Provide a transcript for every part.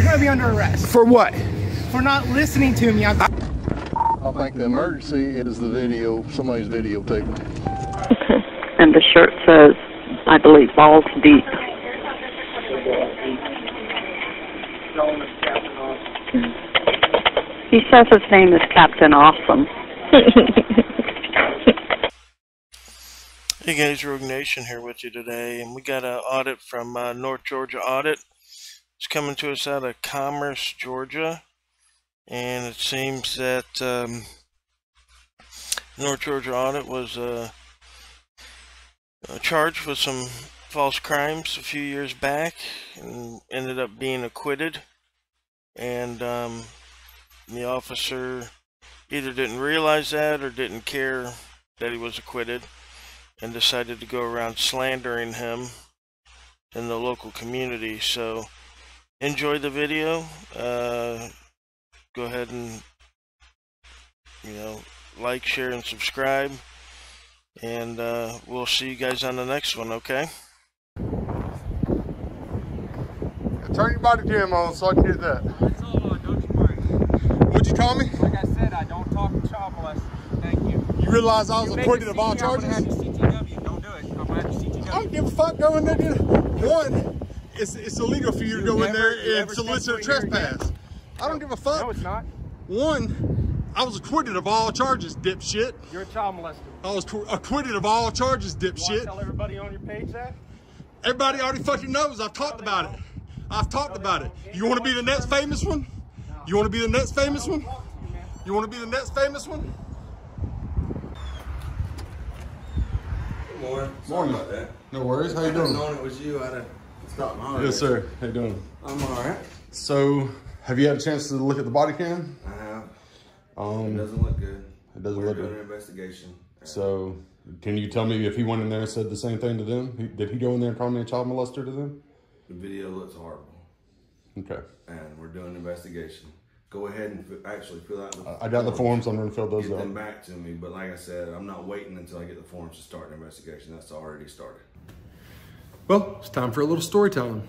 You're gonna be under arrest. For what? For not listening to me. I think the emergency is the video, somebody's videotaping. And the shirt says, I believe, balls deep. He says his name is Captain Awesome. Hey guys, Rogue Nation here with you today, and we got an audit from North Georgia Audit. It's coming to us out of Commerce, Georgia, and it seems that North Georgia Audit was charged with some false crimes a few years back and ended up being acquitted. And the officer either didn't realize that or didn't care that he was acquitted and decided to go around slandering him in the local community. So enjoy the video. Go ahead and like, share, and subscribe, and we'll see you guys on the next one. Okay, Turn your Bodycam on so I can get that. That's all on, don't you worry. What'd you call me? Like I said, I don't talk to child molesters. Thank you. You realize I was acquitted of all charges? I'm gonna have you CTW. Don't do it. I'm gonna have you CTW. I don't give a fuck. Go in there. One, it's illegal for you to go in there and solicit a trespass. I don't give a fuck. No, it's not. One, I was acquitted of all charges, dipshit. You're a child molester. I was acquitted of all charges, You want to dipshit. tell everybody on your page that? Everybody already fucking knows. I've talked about it. I've talked about it. You want to be the next famous one? You want to be the next famous one? You want to be the next famous one? Good morning. Sorry Morning. about that. No worries. How you If I'd doing? known it was you, I'd have stopped my holiday. Yes, sir. How you doing? I'm all right. So, have you had a chance to look at the body cam? I have. Um, It doesn't look good. It doesn't We're look doing good. an investigation. So, can you tell me if he went in there and said the same thing to them? Did he go in there and call me a child molester to them? The video looks horrible, Okay. and we're doing an investigation. Go ahead and actually fill out the I got the forms. I'm going to fill those Get out. them back to me, but like I said, I'm not waiting until I get the forms to start an investigation. That's already started. Well, it's time for a little storytelling.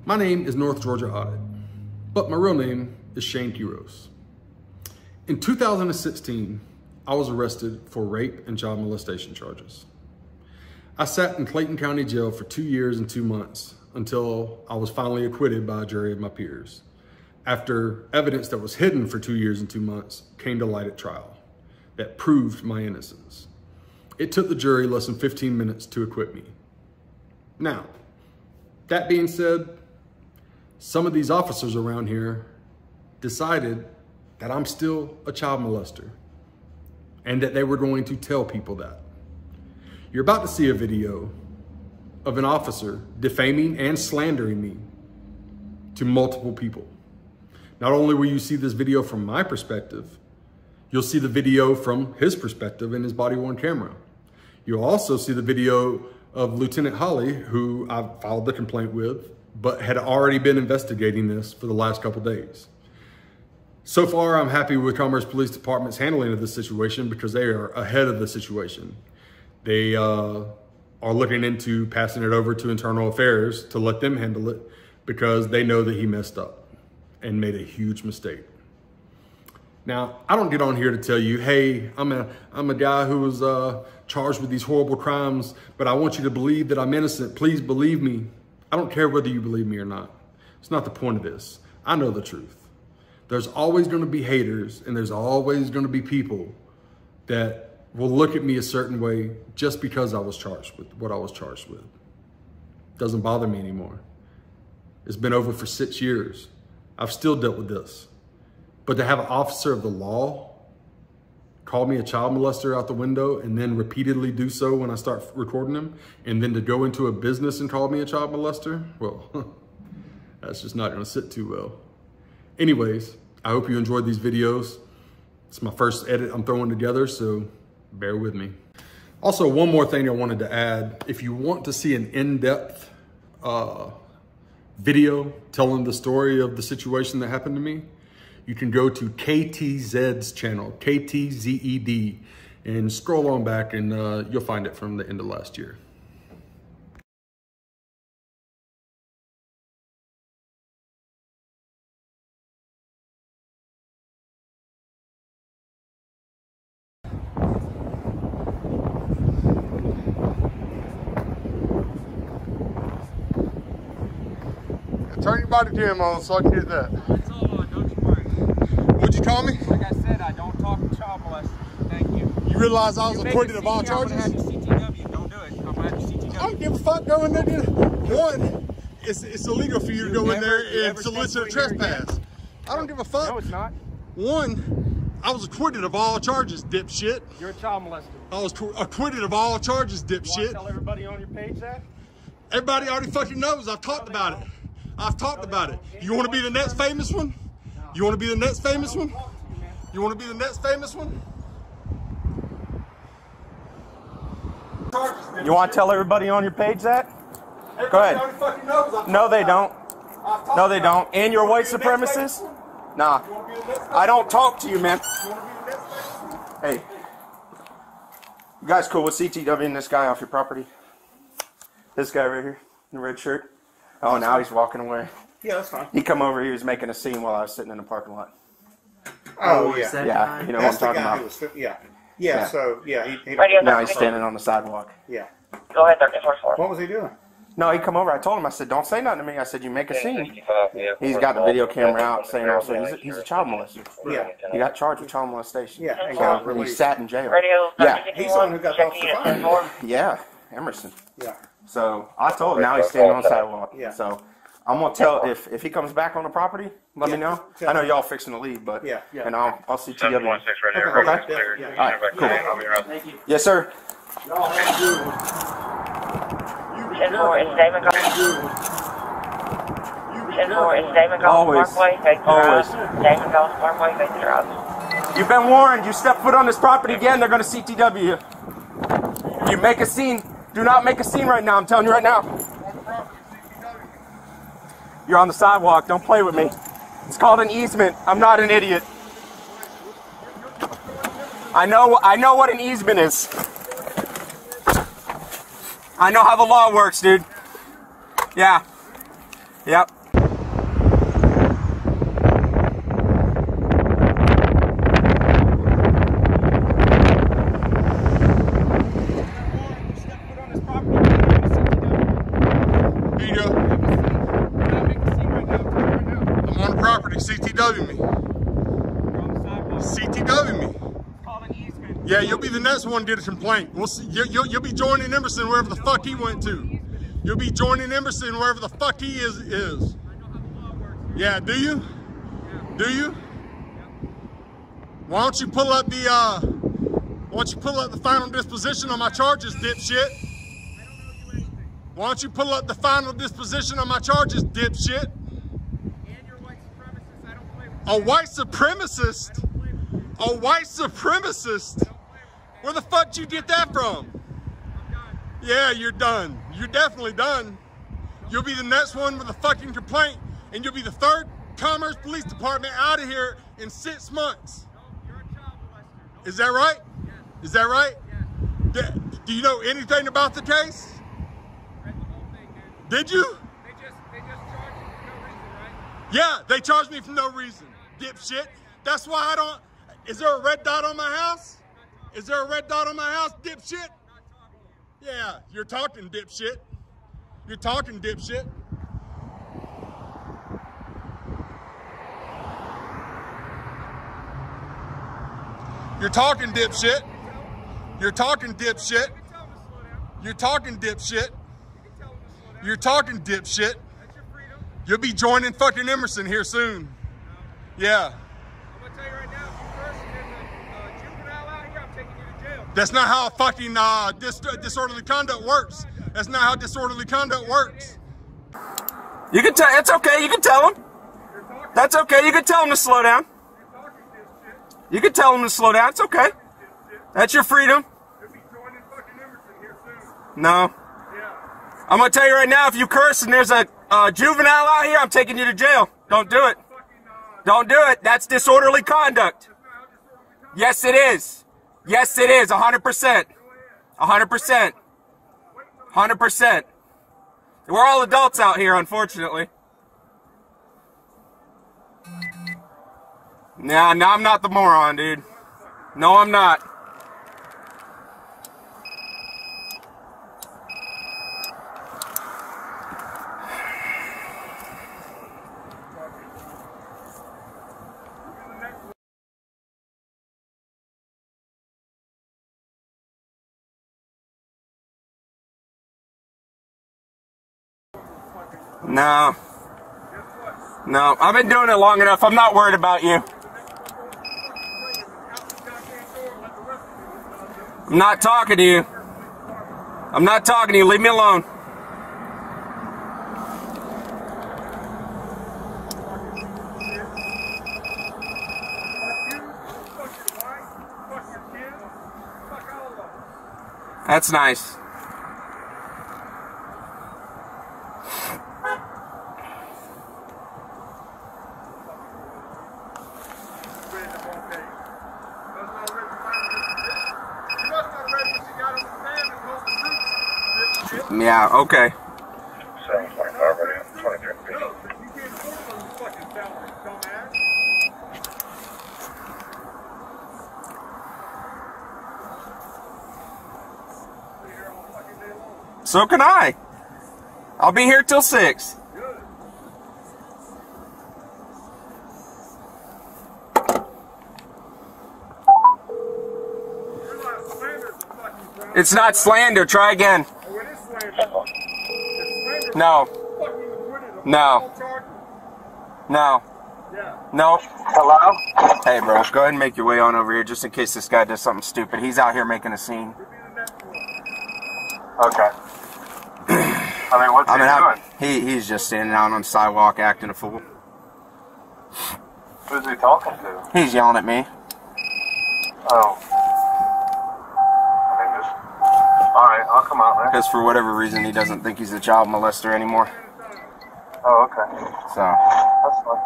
My name is North Georgia Audit, but my real name is Shane Quiros. In 2016, I was arrested for rape and child molestation charges. I sat in Clayton County Jail for 2 years and 2 months until I was finally acquitted by a jury of my peers, after evidence that was hidden for 2 years and 2 months came to light at trial that proved my innocence. It took the jury less than 15 minutes to acquit me. Now, that being said, some of these officers around here decided that I'm still a child molester and that they were going to tell people that. You're about to see a video of an officer defaming and slandering me to multiple people. Not only will you see this video from my perspective, you'll see the video from his perspective in his body-worn camera. You'll also see the video of Lieutenant Holly, who I filed the complaint with, but had already been investigating this for the last couple days. So far, I'm happy with Commerce Police Department's handling of this situation because they are ahead of the situation. They are looking into passing it over to Internal Affairs to let them handle it because they know that he messed up and made a huge mistake. Now, I don't get on here to tell you, hey, I'm a guy who was charged with these horrible crimes, but I want you to believe that I'm innocent. Please believe me. I don't care whether you believe me or not. It's not the point of this. I know the truth. There's always going to be haters, and there's always going to be people that will look at me a certain way just because I was charged with what I was charged with. Doesn't bother me anymore. It's been over for 6 years. I've still dealt with this. But to have an officer of the law call me a child molester out the window and then repeatedly do so when I start recording them, and then to go into a business and call me a child molester, well, that's just not going to sit too well. Anyways, I hope you enjoyed these videos. It's my first edit I'm throwing together, so bear with me. Also, one more thing I wanted to add. If you want to see an in-depth video telling the story of the situation that happened to me, you can go to KTZ's channel, KTZED, and scroll on back and you'll find it from the end of last year. Turn your body cam on so I can get that. It's all on, don't you worry. What'd you call me? Like I said, I don't talk to child molesters. Thank you. You realize I was You make acquitted a of all scene, I'm charges? gonna have you CTW. Don't do it. I'm gonna have you CTW. I don't give a fuck going there. One, it's illegal for you to go in there and solicit a trespass. I don't give a fuck. No, it's not. One, I was acquitted of all charges, dipshit. You're a child molester. I was acquitted of all charges, You want to dipshit. tell everybody on your page that? Everybody already fucking knows. I've talked about it. I've talked about it. You want to be the next famous one? You want to be the next famous one? You want to be the next famous one? You want to tell everybody on your page that? Go ahead. No, they don't. No, they don't. And you're a white supremacist? Nah. I don't talk to you, man. Hey. You guys cool with CTWing this guy off your property? This guy right here in the red shirt? Oh, now he's walking away. Yeah, that's fine. He come over, he was making a scene while I was sitting in the parking lot. Oh, yeah. Yeah, you know what I'm talking about. Yeah, so, yeah. He Now he's standing on the sidewalk. yeah. Go ahead, 34-4. What was he doing? No, he come over. I told him, I said, don't say nothing to me. I said, you make a scene. He's got the video camera out saying also he's a child molester. Yeah. He got charged with child molestation. Yeah, and So, got he released. sat in jail. Radio Yeah. He's the one who got off the fine. Yeah, Emerson. Yeah. So I told him, now he's standing on the sidewalk. Yeah. So I'm going to tell, if he comes back on the property, let me know. I know y'all fixing to leave, but, Yeah. and I'll see TW. right here. Okay. Clear. Yeah. All right, cool. I'll be around. Yes, sir. 10-4 is Damon Golf. 10-4 is Damon Golf Always. Parkway, Faith Always. Drive. Damon Golf Parkway, Faith Drive. You've been warned. You step foot on this property again, they're going to CTW you. You make a scene. Do not make a scene right now. I'm telling you right now. You're on the sidewalk. Don't play with me. It's called an easement. I'm not an idiot. I know what an easement is. I know how the law works, dude. Yeah. Yep. CTW me. CTW me. Yeah, you'll be the next one to get a complaint. We'll see. You'll be joining Emerson wherever the fuck he went to. You'll be joining Emerson wherever the fuck he is. Yeah, do you? Do you? Why don't you pull up the final disposition on my charges, dipshit? Why don't you pull up the final disposition on my charges, dipshit? A white supremacist? A white supremacist? Where the fuck did you get that from? Yeah, you're done. You're definitely done. You'll be the next one with a fucking complaint, and you'll be the third Commerce Police Department out of here in 6 months. Is that right? Is that right? Do you know anything about the case? Did you? They just charged you for no reason, right? Yeah, they charged me for no reason, dipshit. That's why I don't. Is there a red dot on my house? Is there a red dot on my house, dipshit? Yeah, you're talking, dipshit. You're talking, dipshit. You're talking, dipshit. You're talking, dipshit. You're talking, dipshit. You're talking, dipshit. You'll be joining fucking Emerson here soon. Yeah. I'm gonna tell you right now, if you curse and there's a juvenile out here, I'm taking you to jail. That's not how fucking disorderly conduct works. That's not how disorderly conduct works. You can tell. It's okay. You can tell him. That's okay. You can tell him to slow down. You can tell him to slow down. It's okay. That's your freedom. No. I'm gonna tell you right now, if you curse and there's a juvenile out here, I'm taking you to jail. Don't do it. Don't do it. That's disorderly conduct. Yes, it is. Yes, it is. 100%. 100%. 100%. We're all adults out here, unfortunately. Nah, no, I'm not the moron, dude. No, I'm not. No. No, I've been doing it long enough. I'm not worried about you. I'm not talking to you. I'm not talking to you. Leave me alone. That's nice. Yeah, okay. So can I. I'll be here till 6. It's not slander. Try again. No. No. No. No. Hello? Hey, bro. Go ahead and make your way on over here just in case this guy does something stupid. He's out here making a scene. Okay. I mean, what's he doing? He's just standing out on the sidewalk acting a fool. Who's he talking to? He's yelling at me. Oh. I mean, just... Alright, I'll come out there. Because for whatever reason, he doesn't think he's a child molester anymore. Oh, okay. So. That's fine.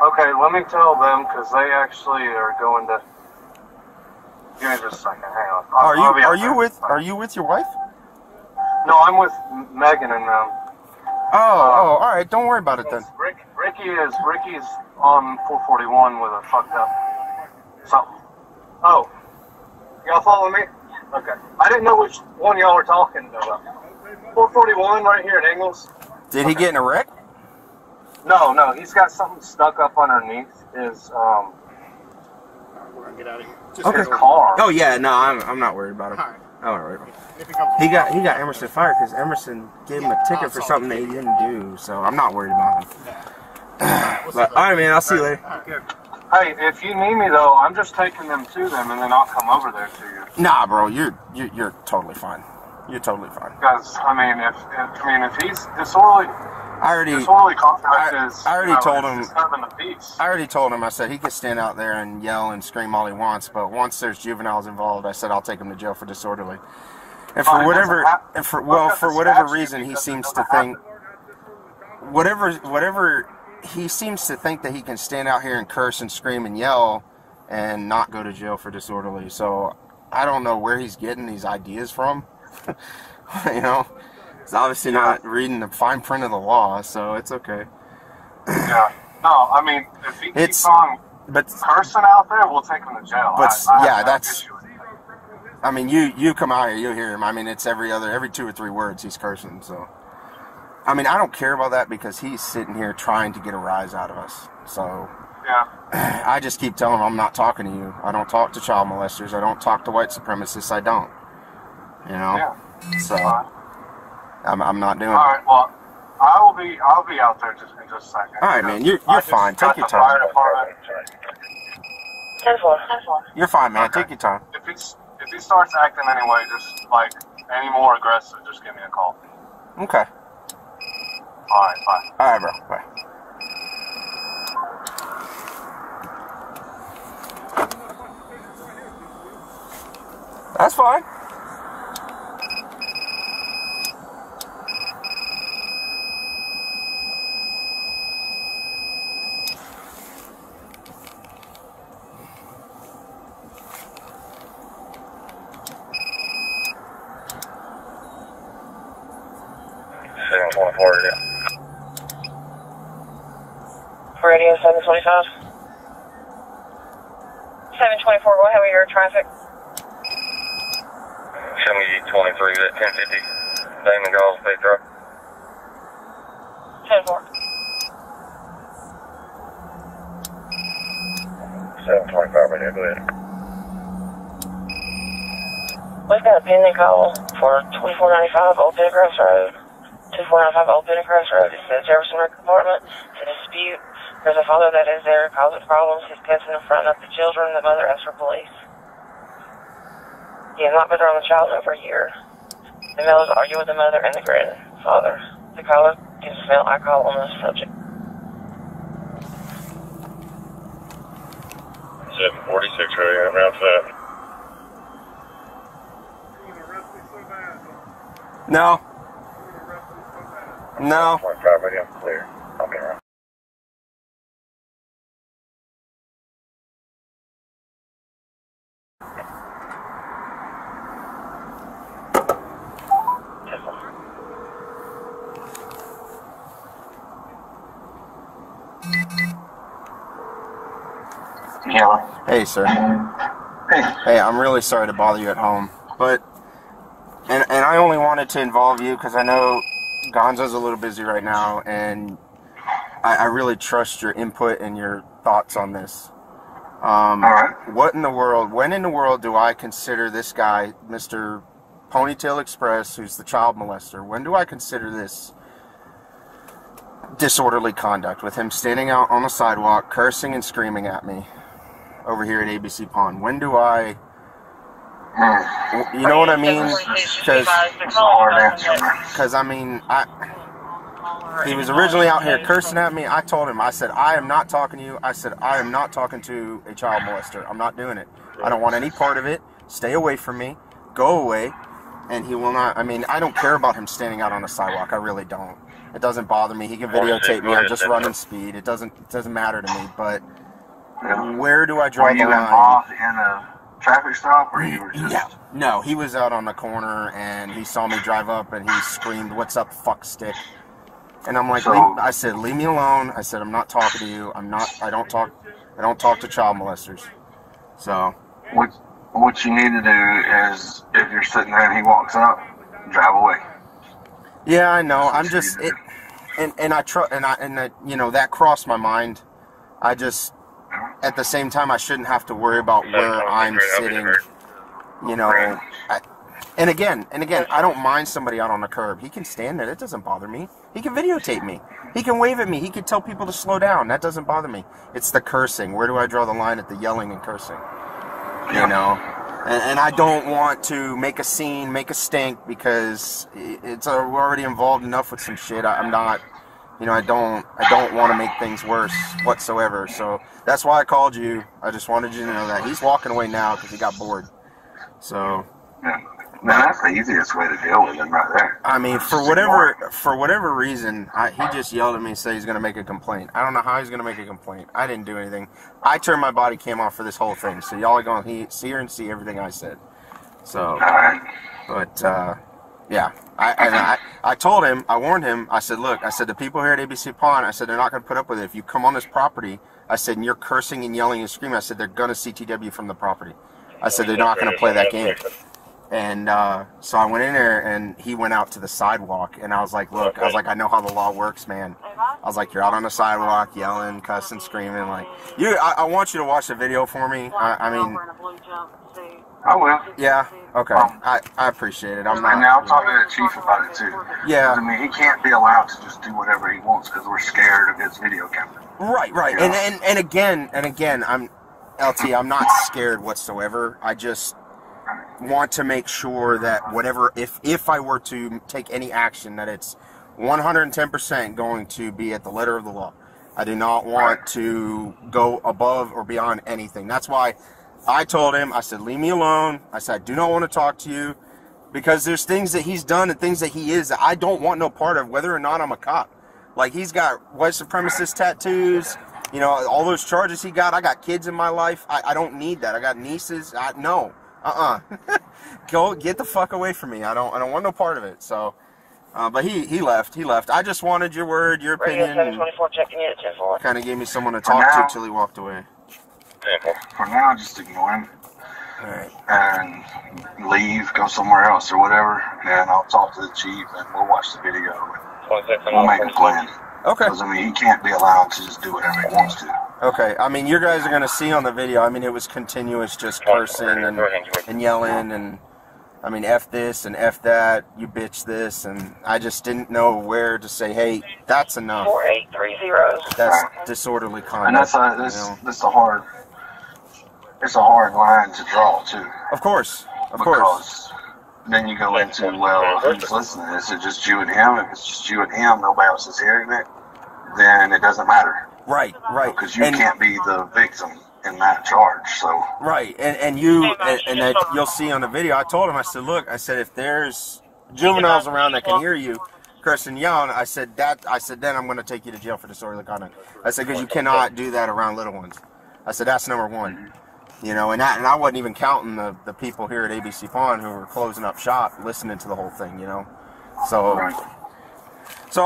Okay, let me tell them, because they actually are going to... Give me just a second, hang on. Are you with your wife? No, I'm with Megan and them. Oh, all right. Don't worry about it then. Ricky's on 441 with a fucked up something. Oh, y'all follow me? Okay. I didn't know which one y'all were talking about. 441 right here in Ingles. Did he get in a wreck? No, he's got something stuck up underneath his We're gonna get out of here. his car. Oh yeah, no, I'm not worried about him. All right. All right. He got Emerson fired because Emerson gave him a ticket for something that he didn't do. So I'm not worried about him. But, all right, man. I'll see you later. Hey, if you need me though, I'm just taking them to them, and then I'll come over there to you. Nah, bro, you're totally fine. You're totally fine. Because I mean, if he's disorderly. I already told him. Peace. I already told him. I said he could stand out there and yell and scream all he wants, but once there's juveniles involved, I said I'll take him to jail for disorderly. And for whatever reason, he seems to think whatever he seems to think that he can stand out here and curse and scream and yell and not go to jail for disorderly. So I don't know where he's getting these ideas from. You know. He's obviously not reading the fine print of the law, so it's okay. Yeah. No, I mean, if he keeps on cursing out there, we'll take him to jail. But I mean, you come out here, you'll hear him. I mean, it's every 2 or 3 words he's cursing. So, I mean, I don't care about that because he's sitting here trying to get a rise out of us. So, yeah. I just keep telling him I'm not talking to you. I don't talk to child molesters. I don't talk to white supremacists. I don't. You know. Yeah. So. I'm not doing it. All right, well, I'll be out there in just a second. All right, man, you're fine. Take your time. You're fine, man. Take your time. If he starts acting anyway, just like any more aggressive, just give me a call. Okay. All right, bye. All right, bro. Bye. That's fine. Radio 725. 724, go ahead with your traffic. Show me 23 at 1050. Damon Galls, Pedro. 10-4. 725 right there, go ahead. We've got a pending call for 2495 Old Telegraphs Road. 2495 Old Pennycrest Road. It's the Jefferson Rec Department. It's a dispute. There's a father that is there causing problems. His pet's in front of the children. The mother asks for police. He has not been around the child in over a year. The male is arguing with the mother and the grandfather. The caller can smell alcohol on the subject. 746 ready, around 5. No. No. 25 ready, I'm clear. I'll be around. Yeah. Hey, sir. Hey, I'm really sorry to bother you at home, but and I only wanted to involve you because I know Gonzo's a little busy right now, and I really trust your input and your thoughts on this. All right. What in the world? When in the world do I consider this guy, Mr. Ponytail Express, who's the child molester? When do I consider this disorderly conduct with him standing out on the sidewalk, cursing and screaming at me over here at ABC Pond? When do I, you know what I mean? Because I mean, he was originally out here cursing at me. I told him, I said, I am not talking to you. I said, I am not talking to a child molester. I'm not doing it. I don't want any part of it. Stay away from me. Go away. And he will not. I mean, I don't care about him standing out on the sidewalk. I really don't. It doesn't bother me. He can videotape me. I'm just running speed. It doesn't matter to me. But where do I draw the line? Were you involved in a traffic stop, or you were just... No, he was out on the corner, and he saw me drive up, and he screamed, "What's up, fuck stick?" And I'm like, I said, "Leave me alone." I said, "I'm not talking to you. I don't talk to child molesters." So what you need to do is, if you're sitting there and he walks up, drive away. Yeah, I know. I'm just you know, that crossed my mind. I just, at the same time, I shouldn't have to worry about where I'm sitting. You know, and again, I don't mind somebody out on the curb. He can stand there. It doesn't bother me. He can videotape me. He can wave at me. He can tell people to slow down. That doesn't bother me. It's the cursing. Where do I draw the line at the yelling and cursing? You know, and I don't want to make a scene, make a stink, because we're already involved enough with some shit. I'm not, you know, I don't want to make things worse whatsoever. So that's why I called you. I just wanted you to know that he's walking away now because he got bored. So. Yeah. Man, that's the easiest way to deal with him right there. I mean, for whatever reason, he just yelled at me and said he's going to make a complaint. I don't know how he's going to make a complaint. I didn't do anything. I turned my body cam off for this whole thing, so y'all are going to see everything I said. So, all right. But, yeah. I told him, I warned him, I said, look, I said, the people here at ABC Pond, I said, they're not going to put up with it. If you come on this property, I said, and you're cursing and yelling and screaming, I said, they're going to CTW from the property. I said, they're not going to play that game. And so I went in there, and he went out to the sidewalk, and I was like, look, I know how the law works, man. I was like, you're out on the sidewalk, yelling, cussing, screaming, like, I want you to watch the video for me. I mean, I will. Yeah, okay, I appreciate it. I'm not. And now I'm talking to the chief about it, too. Yeah. I mean, he can't be allowed to just do whatever he wants because we're scared of his video camera. Right, You know? and again, I'm not scared whatsoever. I just want to make sure that whatever, if I were to take any action, that it's 110% going to be at the letter of the law. I do not want to go above or beyond anything. That's why I told him, I said, leave me alone. I said, I do not want to talk to you, because there's things that he's done and things that he is that I don't want no part of, whether or not I'm a cop. Like, he's got white supremacist tattoos, you know, all those charges he got. I got kids in my life. I don't need that. I got nieces. No. Go get the fuck away from me. I don't want no part of it. So, but he left. I just wanted your word, your opinion. 724 checking in at 10-4. Kind of gave me someone to talk to till he walked away. For now, just ignore him. All right. And leave, go somewhere else or whatever, and I'll talk to the chief and we'll watch the video. We'll make a plan. Okay. Because, I mean, he can't be allowed to just do whatever he wants to. Okay. I mean, you guys are going to see on the video, I mean, it was continuous just cursing and yelling, and I mean, F this and F that, you bitch this, and I just didn't know where to say, hey, that's enough. 4830. That's disorderly conduct. And that's a hard, it's a hard line to draw too. Of course, because then you go into, well, who's listening? Is it just you and him? If it's just you and him, nobody else is hearing it, then it doesn't matter. Right. Because you can't be the victim in that charge, so. Right, and that you'll see on the video, I told him, I said, look, I said, if there's juveniles around that can hear you cursing, yelling, I said, then I'm going to take you to jail for disorderly conduct. I said, because you cannot do that around little ones. I said, that's number one. You know, and I wasn't even counting the people here at ABC Pond who were closing up shop, listening to the whole thing, you know. So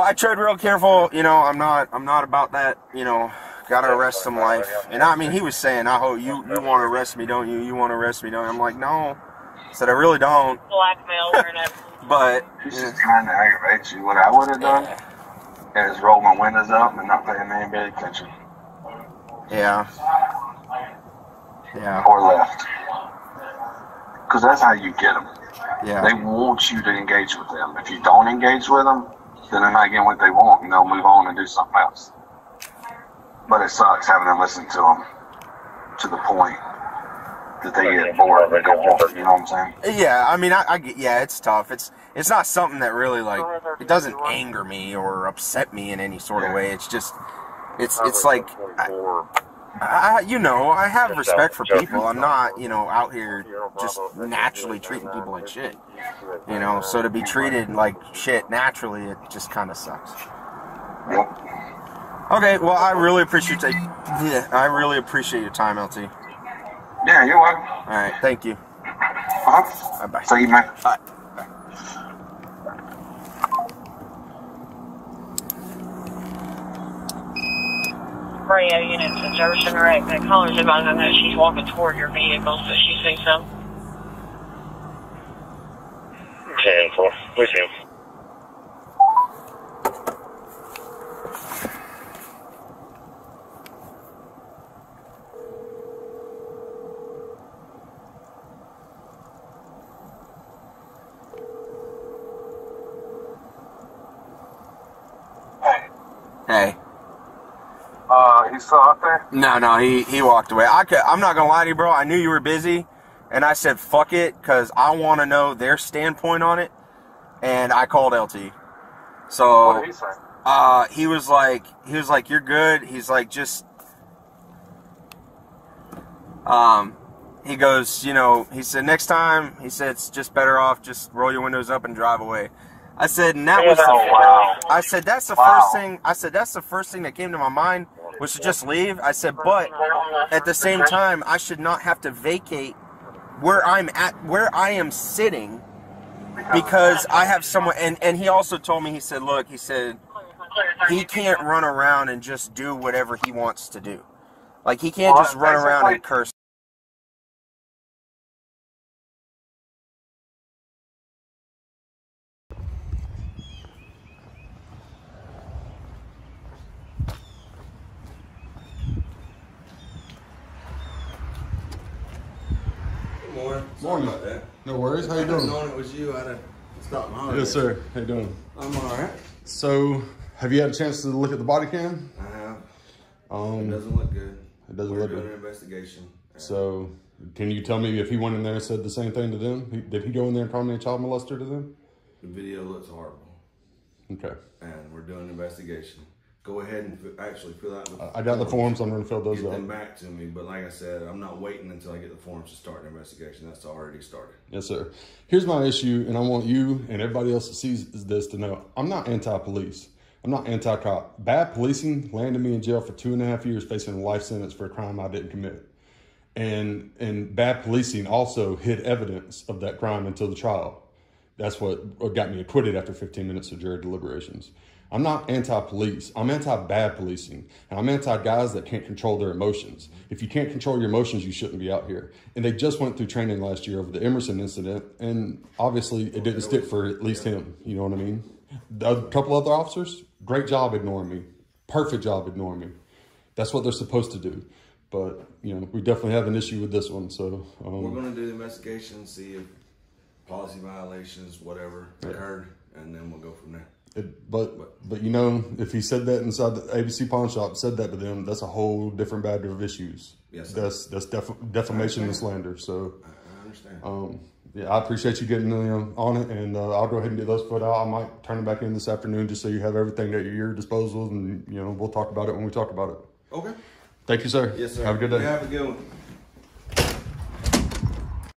I tread real careful, you know. I'm not about that, you know. Got to arrest some life. And I mean, he was saying, I hope you want to arrest me, don't you? You want to arrest me, don't you? I'm like, no. I said, I really don't. Blackmail or whatever. But he's just trying to aggravate you. What I would have done is roll my windows up and not pay him any bit of attention. Yeah. Or left. Because that's how you get them. Yeah. They want you to engage with them. If you don't engage with them, then they're not getting what they want, and they'll move on and do something else. But it sucks having to listen to them to the point that they get bored and go off. You know what I'm saying? Yeah, I mean, yeah, it's tough. It's not something that really, like, it doesn't anger me or upset me in any sort of way. It's just, it's like, you know, I have respect for people. I'm not, you know, out here just naturally treating people like shit. You know, so to be treated like shit naturally, it just kind of sucks. Yep. Okay, well, I really appreciate your time, LT. Yeah, you're welcome. All right, thank you. Bye. See you, man. Bye. Radio units at Jefferson Wreck. The caller's advising that she's walking toward your vehicle, so she sees some. 10-4. Please see him. Hey. He's still out there? No, he walked away. I'm not gonna lie to you, bro. I knew you were busy, and I said fuck it, because I want to know their standpoint on it, and I called LT. So what did he say? he was like, you're good. He's like, just he goes, you know, he said, next time, he said, it's just better off just roll your windows up and drive away. I said, and that was I said, that's the first thing. I said, that's the first thing that came to my mind, was to just leave. I said, but at the same time, I should not have to vacate where I am sitting, because I have someone. And he also told me, he said, look, he said, he can't run around and just do whatever he wants to do. Like, he can't just run around and curse. Morning. About that. No worries. How you If doing? I'd known it was you, I'd have stopped my Yes, sir. How you doing? I'm all right. So, have you had a chance to look at the body cam? I have. Um, It doesn't look good. It doesn't We're look doing good. an investigation. So, can you tell me if he went in there and said the same thing to them? Did he go in there and call me a child molester to them? The video looks horrible. Okay. And we're doing an investigation. Go ahead and actually fill out the I got the forms. I'm going to fill those Get them out. back to me. But like I said, I'm not waiting until I get the forms to start an investigation. That's already started. Yes, sir. Here's my issue, and I want you and everybody else that sees this to know. I'm not anti-police. I'm not anti-cop. Bad policing landed me in jail for 2.5 years facing a life sentence for a crime I didn't commit. And bad policing also hid evidence of that crime until the trial. That's what got me acquitted after 15 minutes of jury deliberations. I'm not anti-police. I'm anti-bad policing. And I'm anti-guys that can't control their emotions. If you can't control your emotions, you shouldn't be out here. And they just went through training last year over the Emerson incident. And obviously, it didn't stick for at least him. You know what I mean? A couple other officers, great job ignoring me. Perfect job ignoring me. That's what they're supposed to do. But, you know, we definitely have an issue with this one. So we're going to do the investigation and see if policy violations, whatever occurred, and then we'll go from there. But you know, if he said that inside the ABC pawn shop, said that to them, that's a whole different bag of issues. Yes, that's defamation and slander. So I understand. Yeah, I appreciate you getting on it, and I'll go ahead and get those put out. I might turn it back in this afternoon just so you have everything at your disposal, and we'll talk about it when we talk about it. Okay. Thank you, sir. Yes, sir. Have a good day. Have a good one.